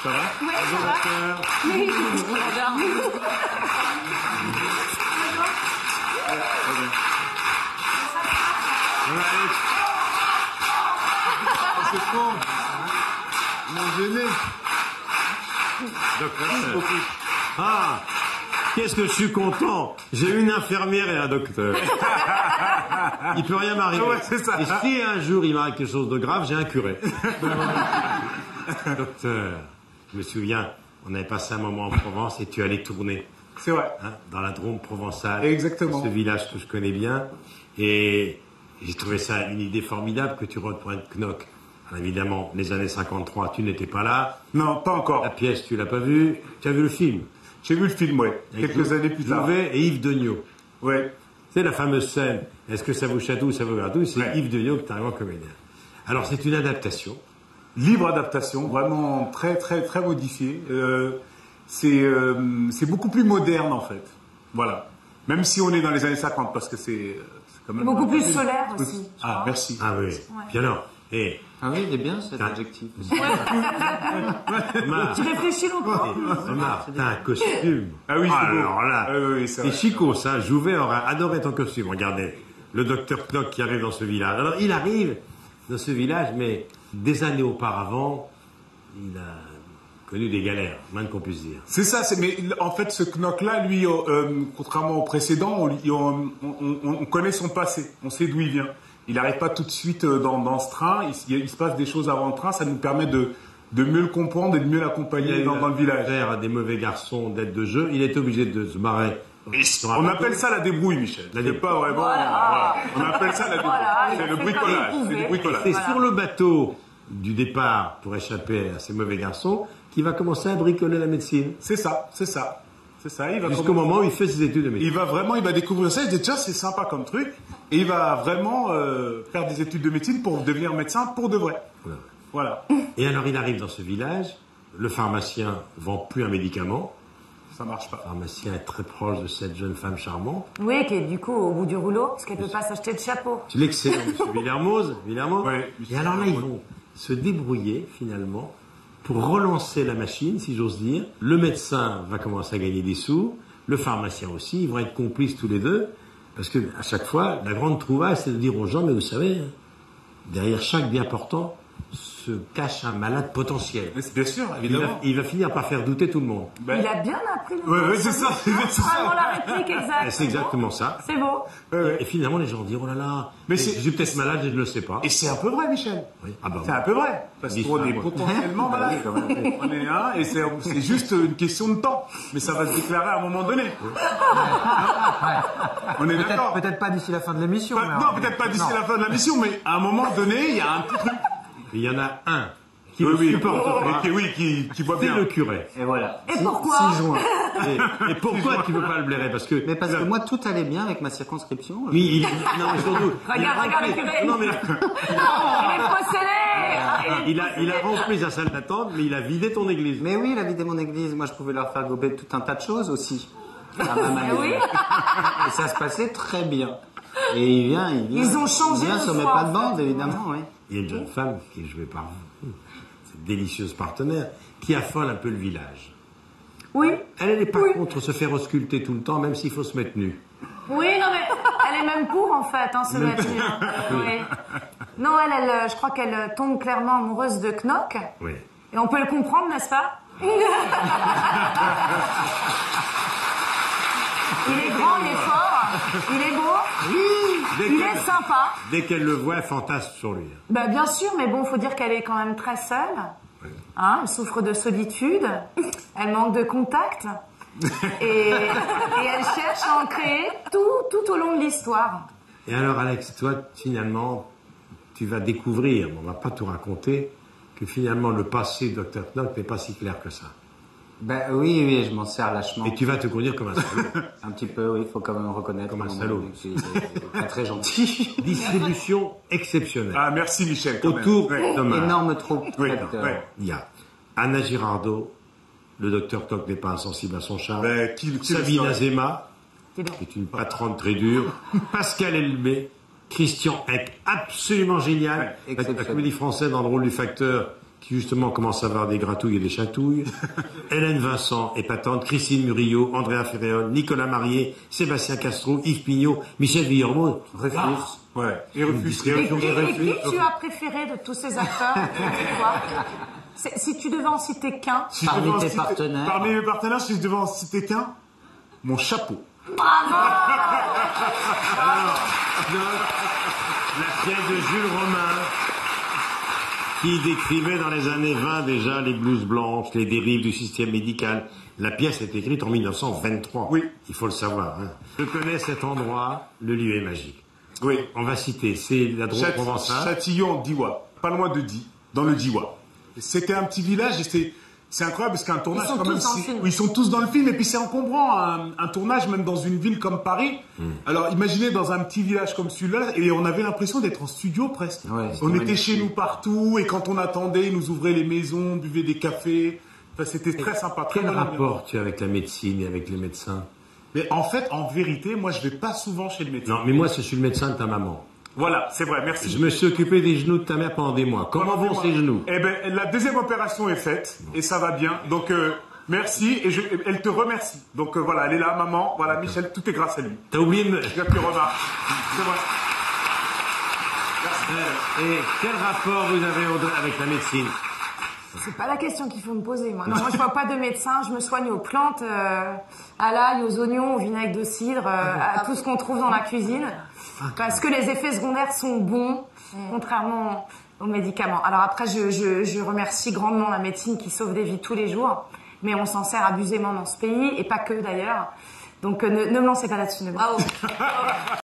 Ça va? Oui, Bonjour, ça va. docteur. Oui, Voilà, Alex. Oh, c'est con. Ils m'ont gêné. Docteur. Ah, qu'est-ce que je suis content. J'ai une infirmière et un docteur. Il peut rien m'arriver. Ouais, c'est ça. Et si un jour il m'arrive quelque chose de grave, j'ai un curé. Docteur, je me souviens, on avait passé un moment en Provence et tu allais tourner. C'est vrai. Hein, dans la Drôme provençale. Exactement. Ce village que je connais bien. Et j'ai trouvé ça une idée formidable que tu reprennes Knock. Alors évidemment, les années 53, tu n'étais pas là. Non, pas encore. La pièce, tu l'as pas vue. Tu as vu le film? J'ai vu le film, ouais. Avec Quelques années plus tard. Jouvet et Yves Degnaud. Ouais. C'est la fameuse scène. Est-ce que ça vous chatouille ou ça vous gratouille? C'est Ouais. Yves Degnaud qui est un comédien. Alors c'est une adaptation. Libre adaptation, vraiment très très très modifié. C'est beaucoup plus moderne en fait. Voilà. Même si on est dans les années 50, parce que c'est quand même... beaucoup plus solaire aussi. Ah, merci. Ah oui. Puis alors, Ah oui, il est bien cet adjectif. Omar, Tu réfléchis longtemps. Omar, t'as un costume. Ah oui, c'est beau. Alors là, Ah oui, c'est c'est vrai. chico ça. Jouvet aurait adoré ton costume. Regardez, le docteur Knock qui arrive dans ce village. Alors il arrive dans ce village, mais des années auparavant, il a connu des galères, moins qu'on puisse dire. C'est ça, mais en fait ce Knock-là, lui, contrairement au précédent, on connaît son passé, on sait d'où il vient. Il n'arrive pas tout de suite dans ce train, il se passe des choses avant le train, ça nous permet de mieux le comprendre et de mieux l'accompagner dans le village. Faire à des mauvais garçons d'aide de jeu, il est obligé de se marrer. On appelle ça la débrouille, Michel. C'est pas vraiment... Voilà. On appelle ça la débrouille. Voilà, C'est il le a fait bricolage. comme il C'est du pouvait. bricolage. C'est Voilà. sur le bateau du départ pour échapper à ces mauvais garçons qu'il va commencer à bricoler la médecine. C'est ça, c'est ça. C'est ça, il va Jusqu'au commencer- moment où il fait ses études de médecine. il va découvrir ça, il dit tiens c'est sympa comme truc, et il va vraiment faire des études de médecine pour devenir médecin pour de vrai. Voilà, Et alors il arrive dans ce village, le pharmacien vend plus un médicament, ça marche pas. le pharmacien est très proche de cette jeune femme charmante. Oui, qui est du coup au bout du rouleau, parce qu'elle peut pas s'acheter de chapeau. C'est l'excellent M. Villermoz. Ouais, Et alors là, ils vont se débrouiller finalement pour relancer la machine, si j'ose dire. Le médecin va commencer à gagner des sous, le pharmacien aussi, ils vont être complices tous les deux, parce que à chaque fois, la grande trouvaille, c'est de dire aux gens, mais vous savez, derrière chaque bien portant se cache un malade potentiel. Mais bien sûr, évidemment. Il va finir par faire douter tout le monde. Ben, Il a bien appris le Ouais, c'est ça, c'est ça. Vraiment la réplique Et exacte. c'est exactement ça. C'est beau. ouais, ouais. Et finalement, les gens disent, oh là là, Mais je suis peut-être malade et je ne le sais pas. Et c'est un peu vrai, Michel. Oui. Ah bah C'est oui. un peu vrai. Parce Dis qu'on ça, est moi. potentiellement malade. On est un, et c'est juste une question de temps. Mais ça va se déclarer à un moment donné. On est d'accord. Peut-être pas d'ici la fin de l'émission. mais Non, peut-être pas d'ici la fin de la mission, mais à un moment donné, il y a un petit truc. Il y en a un qui Oui, ne oui, supporte pas, qui voit c'est bien. le curé. Et voilà. Et pourquoi 6 juin. Et pourquoi tu ne veux pas le blairer? Parce que... Mais parce que moi, tout allait bien avec ma circonscription. Oui, non, mais surtout... Regarde le curé. Non, mais Il est possédé. il a rempli sa salle d'attente, mais il a vidé ton église. Mais oui, il a vidé mon église. Moi, je pouvais leur faire gober tout un tas de choses aussi. À ma manière. Oui. Et ça se passait très bien. Et il vient. Ils ont changé Il vient le sur mes soir, pas de en bande, fait. évidemment, oui. Il y a une jeune femme qui est jouée par cette délicieuse partenaire qui affole un peu le village. Oui. Elle n'est pas contre se faire ausculter tout le temps, même s'il faut se mettre nu. Oui, non mais elle est même pour en fait, hein, se mettre nue, hein. Oui. Non, je crois qu'elle tombe clairement amoureuse de Knock. Oui. Et on peut le comprendre, n'est-ce pas? Il est grand, il est fort, il est beau, il est sympa. Dès qu'elle le voit, elle fantasme sur lui. Bah, bien sûr, mais bon, faut dire qu'elle est quand même très seule. Hein, elle souffre de solitude, elle manque de contact. Et elle cherche à en créer tout au long de l'histoire. Et alors, Alex, toi, finalement, tu vas découvrir, on ne va pas tout raconter, que finalement, le passé de Dr. Knock n'est pas si clair que ça. Ben oui, je m'en sers lâchement. Et tu vas te conduire comme un salaud. Un petit peu, oui, il faut quand même reconnaître. Comme un à moment salaud. donné que c'est pas très gentil. Distribution exceptionnelle. Ah, merci Michel. Quand Autour même. Ouais. d'Omar. Énorme troupe. Oui, très, ouais. Il y a Anna Girardot, le docteur Knock n'est pas insensible à son charme. Ben, qui Sabine le saurait. Azema, Dis donc. qui est une patronne très dure. Pascal Elmé, Christian Eck, absolument génial. Ouais, La exceptionnel. comédie française dans le rôle du facteur, qui justement commence à avoir des gratouilles et des chatouilles. Hélène Vincent, épatante. Christine Murillo, Andrea Ferreol, Nicolas Marié, Sébastien Castro, Yves Pignot, Michel Villermoz. Refus. Ouais. Et Rufus. Et qui tu as préféré de tous ces acteurs? Toi si tu devais en citer qu'un. Si Parmi je devais en tes citer- partenaires. Parmi mes partenaires, si je devais en citer qu'un, mon chapeau. La pièce de Jules Romain, qui décrivait dans les années 20 déjà les blouses blanches, les dérives du système médical. La pièce est écrite en 1923. Oui. Il faut le savoir. Hein. Je connais cet endroit, le lieu est magique. Oui. On va citer, c'est la Drôme provençale. Châtillon, Diwa. Pas loin de Die, dans le Diwa. C'était un petit village et c'est incroyable parce qu'un tournage sont quand tous même, dans le film. oui, ils sont tous dans le film et puis c'est encombrant un tournage même dans une ville comme Paris. Alors imaginez dans un petit village comme celui-là et on avait l'impression d'être en studio presque. Ouais, c'était on était magnifique. chez nous partout et quand on attendait, ils nous ouvraient les maisons, buvaient des cafés. Enfin, c'était très sympa. Très Quel bonne ambiance. rapport tu as avec la médecine et avec les médecins? Mais en fait, en vérité, moi je vais pas souvent chez le médecin. Non, mais moi, je suis le médecin de ta maman. Voilà, c'est vrai, merci. Je me suis occupé des genoux de ta mère pendant des mois. Comment vont ces genoux? Eh ben, la deuxième opération est faite et ça va bien. Donc, merci et elle te remercie. Donc voilà, elle est là, maman. Voilà, Michel, tout est grâce à lui. T'as oublié de me... Je te remarque. C'est vrai. Et quel rapport vous avez Audrey, avec la médecine? C'est pas la question qu'il faut me poser, moi. Non, moi, je vois pas de médecin. Je me soigne aux plantes, à l'ail, aux oignons, au vinaigre de cidre, à tout ce qu'on trouve dans la cuisine. Parce que les effets secondaires sont bons, contrairement aux médicaments. Alors après, je remercie grandement la médecine qui sauve des vies tous les jours. Mais on s'en sert abusément dans ce pays, et pas que d'ailleurs. Donc ne me lancez pas là-dessus. Bravo.